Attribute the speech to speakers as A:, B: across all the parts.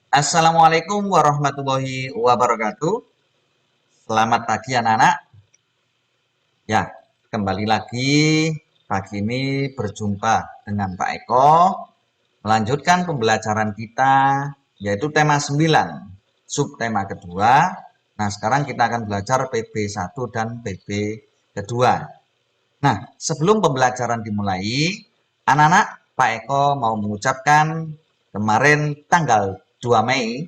A: Assalamualaikum warahmatullahi wabarakatuh. Selamat pagi anak-anak. Ya, kembali lagi pagi ini berjumpa dengan Pak Eko. Melanjutkan pembelajaran kita yaitu tema 9, subtema kedua. Nah, sekarang kita akan belajar PB1 dan PB kedua. Nah, sebelum pembelajaran dimulai, anak-anak Pak Eko mau mengucapkan kemarin tanggal 2 Mei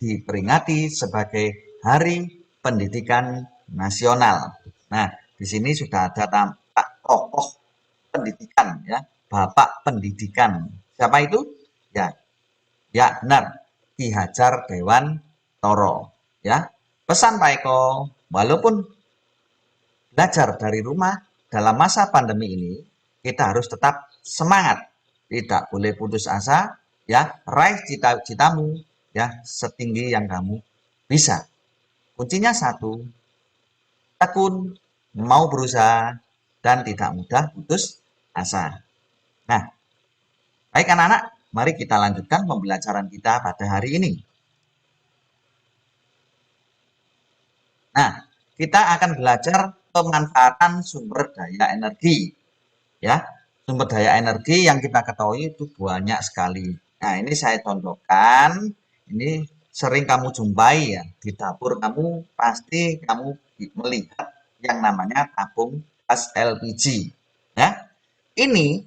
A: diperingati sebagai Hari Pendidikan Nasional. Nah, di sini sudah ada tampak tokoh pendidikan ya, Bapak Pendidikan. Siapa itu? Ya, ya benar, Ki Hajar Dewan Toro. Ya, pesan Pak Eko, walaupun belajar dari rumah dalam masa pandemi ini, kita harus tetap semangat, tidak boleh putus asa, ya, raih cita-citamu, ya, setinggi yang kamu bisa. Kuncinya satu, tekun, mau berusaha, dan tidak mudah putus asa. Nah, baik anak-anak, mari kita lanjutkan pembelajaran kita pada hari ini. Nah, kita akan belajar pemanfaatan sumber daya energi. Ya, sumber daya energi yang kita ketahui itu banyak sekali. Nah, ini saya contohkan, ini sering kamu jumpai ya, di dapur kamu pasti kamu melihat yang namanya tabung gas LPG. Ya, ini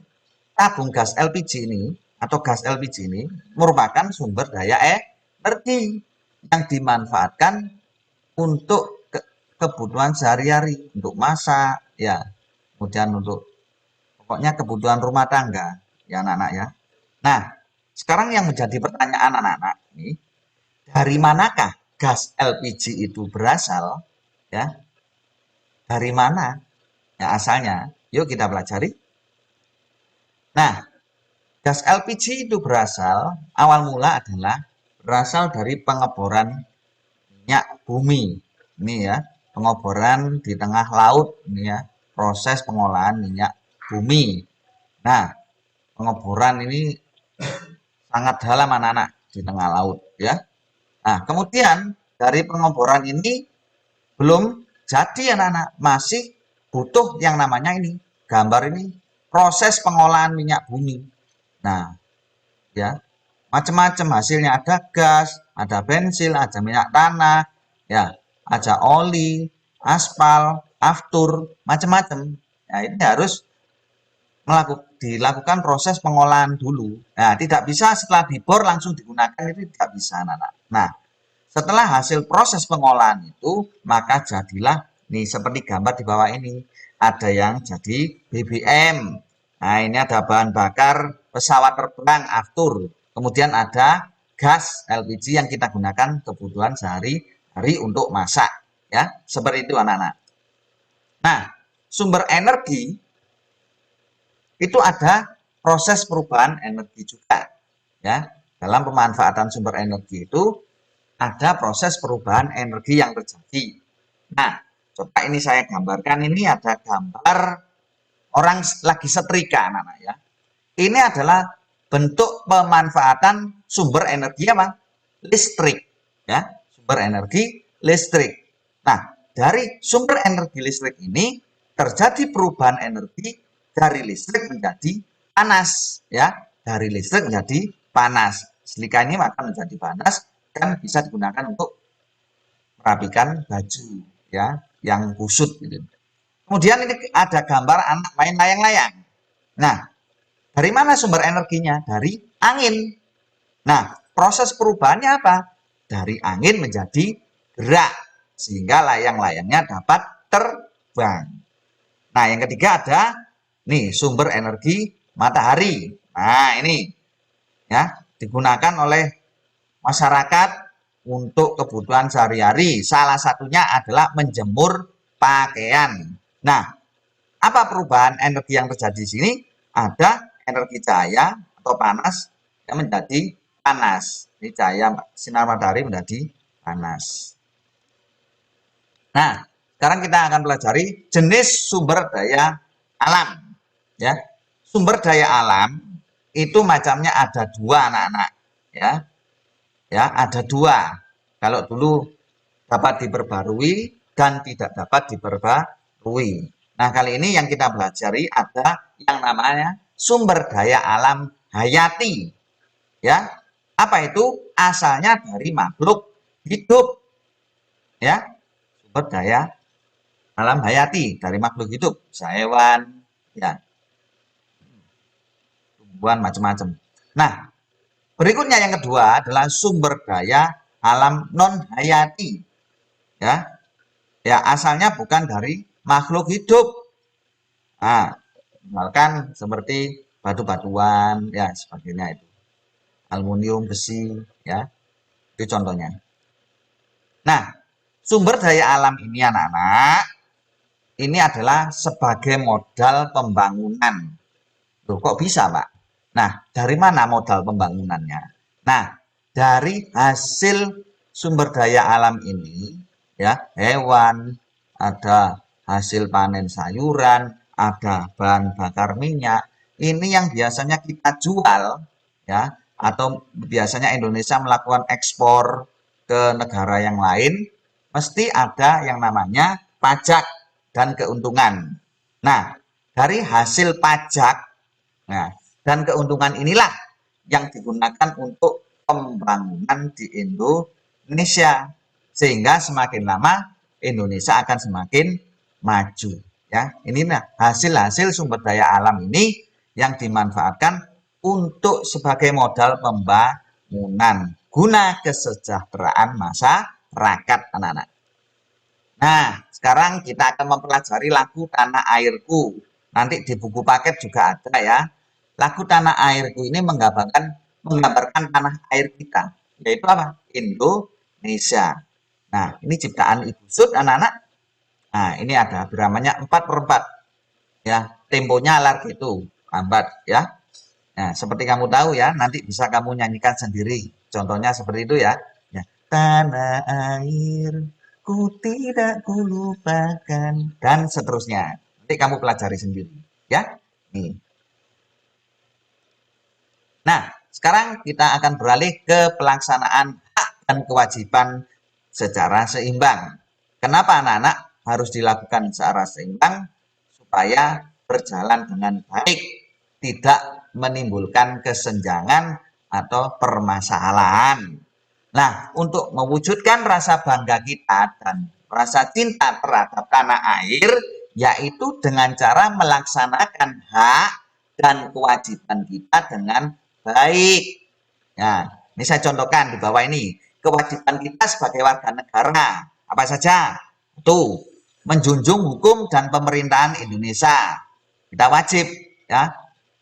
A: tabung gas LPG ini atau gas LPG ini merupakan sumber daya energi yang dimanfaatkan untuk kebutuhan sehari-hari, untuk masak, ya, kemudian untuk pokoknya kebutuhan rumah tangga, ya anak-anak ya. Nah, sekarang yang menjadi pertanyaan anak-anak ini, dari manakah gas LPG itu berasal? Ya, dari mana ya asalnya? Yuk kita pelajari. Nah, gas LPG itu berasal, awal mula adalah berasal dari pengeboran minyak bumi. Ini ya, pengeboran di tengah laut, ini ya, proses pengolahan minyak bumi. Nah, pengeboran ini sangat dalam anak-anak di tengah laut ya. Nah, kemudian dari pengeboran ini belum jadi anak-anak, masih butuh yang namanya ini, gambar ini, proses pengolahan minyak bumi. Nah, ya, macam-macam hasilnya, ada gas, ada bensin, ada minyak tanah, ya, ada oli, aspal, aftur, macam-macam. Nah, ini harus dilakukan proses pengolahan dulu. Nah, tidak bisa setelah dibor langsung digunakan, itu tidak bisa, anak-anak. Nah, setelah hasil proses pengolahan itu, maka jadilah nih seperti gambar di bawah ini. Ada yang jadi BBM. Nah, ini ada bahan bakar pesawat terbang aftur. Kemudian ada gas LPG yang kita gunakan kebutuhan sehari-hari untuk masak. Ya, seperti itu anak-anak. Nah, sumber energi itu ada proses perubahan energi juga. Ya, dalam pemanfaatan sumber energi itu ada proses perubahan energi yang terjadi. Nah, coba ini saya gambarkan, ini ada gambar orang lagi setrika anak-anak ya. Ini adalah bentuk pemanfaatan sumber energi apa? Listrik ya, sumber energi listrik. Nah, dari sumber energi listrik ini terjadi perubahan energi dari listrik menjadi panas ya, dari listrik menjadi panas. Silika ini maka menjadi panas dan bisa digunakan untuk merapikan baju ya yang kusut gitu. Kemudian ini ada gambar anak main layang-layang. Nah, dari mana sumber energinya? Dari angin. Nah, proses perubahannya apa? Dari angin menjadi gerak sehingga layang-layangnya dapat terbang. Nah, yang ketiga ada nih sumber energi matahari. Nah, ini ya digunakan oleh masyarakat untuk kebutuhan sehari-hari. Salah satunya adalah menjemur pakaian. Nah, apa perubahan energi yang terjadi di sini? Ada energi cahaya atau panas yang menjadi panas. Ini cahaya sinar matahari menjadi panas. Nah, sekarang kita akan pelajari jenis sumber daya alam. Ya, sumber daya alam itu macamnya ada dua anak-anak. Ya, Ya, ada dua. Kalau dulu dapat diperbarui dan tidak dapat diperbarui. Nah, kali ini yang kita pelajari ada yang namanya sumber daya alam hayati. Ya, apa itu? Asalnya dari makhluk hidup. Ya, sumber daya alam hayati dari makhluk hidup, hewan, ya, tumbuhan macam-macam. Nah, berikutnya yang kedua adalah sumber daya alam non hayati. Ya, ya asalnya bukan dari makhluk hidup. Nah, misalkan seperti batu-batuan, ya sebagainya itu, aluminium, besi, ya itu contohnya. Nah, sumber daya alam ini anak-anak, ini adalah sebagai modal pembangunan. Loh, kok bisa, Pak? Nah, dari mana modal pembangunannya? Nah, dari hasil sumber daya alam ini, ya, hewan, ada hasil panen sayuran, ada bahan bakar minyak. Ini yang biasanya kita jual, ya, atau biasanya Indonesia melakukan ekspor ke negara yang lain, mesti ada yang namanya pajak dan keuntungan. Nah, dari hasil pajak, nah, dan keuntungan inilah yang digunakan untuk pembangunan di Indonesia. Sehingga semakin lama Indonesia akan semakin maju. Ya, ini nah hasil-hasil sumber daya alam ini yang dimanfaatkan untuk sebagai modal pembangunan guna kesejahteraan masyarakat anak-anak. Nah, sekarang kita akan mempelajari lagu Tanah Airku. Nanti di buku paket juga ada ya. Lagu Tanah Airku ini menggambarkan tanah air kita, yaitu apa? Indonesia. Nah, ini ciptaan Ibu Sud anak-anak. Nah, ini ada biramanya 4/4. Ya, temponya alar gitu, lambat ya. Nah, seperti kamu tahu ya, nanti bisa kamu nyanyikan sendiri. Contohnya seperti itu ya. Ya, tanah air ku tidak kulupakan dan seterusnya. Nanti kamu pelajari sendiri, ya. Nih. Nah, sekarang kita akan beralih ke pelaksanaan hak dan kewajiban secara seimbang. Kenapa anak-anak harus dilakukan secara seimbang? Supaya berjalan dengan baik, tidak menimbulkan kesenjangan atau permasalahan. Nah, untuk mewujudkan rasa bangga kita dan rasa cinta terhadap tanah air, yaitu dengan cara melaksanakan hak dan kewajiban kita dengan baik. Nah, ini saya contohkan di bawah ini. Kewajiban kita sebagai warga negara, apa saja? Itu menjunjung hukum dan pemerintahan Indonesia. Kita wajib ya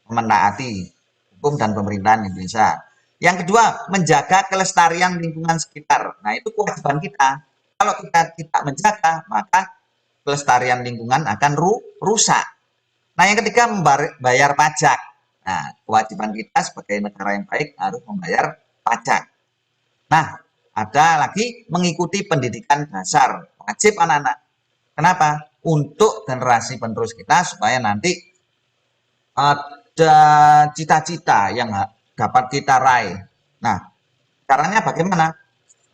A: menaati hukum dan pemerintahan Indonesia. Yang kedua, menjaga kelestarian lingkungan sekitar. Nah, itu kewajiban kita. Kalau kita tidak menjaga, maka kelestarian lingkungan akan rusak. Nah, yang ketiga, membayar pajak. Nah, kewajiban kita sebagai negara yang baik harus membayar pajak. Nah, ada lagi mengikuti pendidikan dasar. Wajib anak-anak. Kenapa? Untuk generasi penerus kita supaya nanti ada cita-cita yang dapat kita raih. Nah, caranya bagaimana?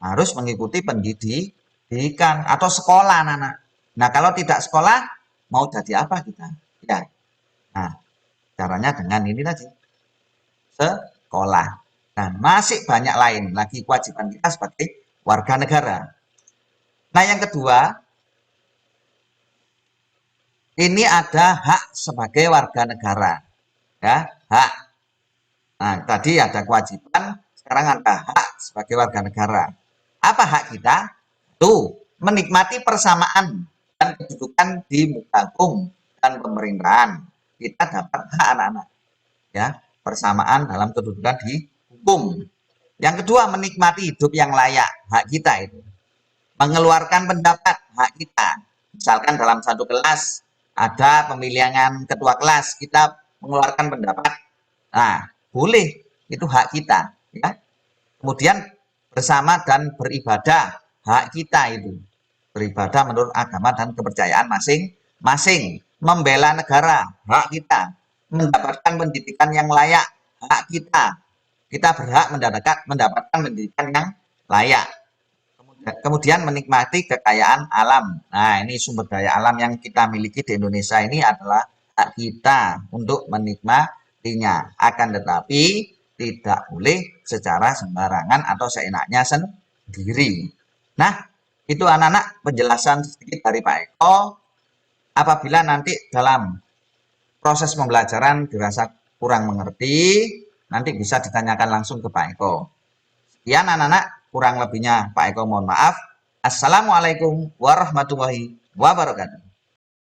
A: Harus mengikuti pendidikan atau sekolah anak-anak. Nah, kalau tidak sekolah, mau jadi apa kita? Ya. Nah, caranya dengan ini tadi. Sekolah. Nah, masih banyak lain lagi kewajiban kita sebagai warga negara. Nah, yang kedua, ini ada hak sebagai warga negara. Ya, hak. Nah, tadi ada kewajiban, sekarang ada hak sebagai warga negara. Apa hak kita? Tuh, menikmati persamaan dan kedudukan di muka hukum dan pemerintahan. Kita dapat hak anak-anak. Ya, persamaan dalam kedudukan di hukum. Yang kedua, menikmati hidup yang layak, hak kita itu. Mengeluarkan pendapat, hak kita. Misalkan dalam satu kelas ada pemilihan ketua kelas, kita mengeluarkan pendapat. Nah, boleh, itu hak kita, ya. Kemudian bersama dan beribadah, hak kita itu. Beribadah menurut agama dan kepercayaan masing-masing. Membela negara, hak kita. Mendapatkan pendidikan yang layak, hak kita. kita berhak mendapatkan pendidikan yang layak. Kemudian menikmati kekayaan alam. Nah, ini sumber daya alam yang kita miliki di Indonesia ini adalah hak kita untuk menikmatinya. Akan tetapi tidak boleh secara sembarangan atau seenaknya sendiri. Nah, itu anak-anak penjelasan sedikit dari Pak Eko. Apabila nanti dalam proses pembelajaran dirasa kurang mengerti, nanti bisa ditanyakan langsung ke Pak Eko. Sekian anak-anak, kurang lebihnya Pak Eko mohon maaf. Assalamualaikum warahmatullahi wabarakatuh.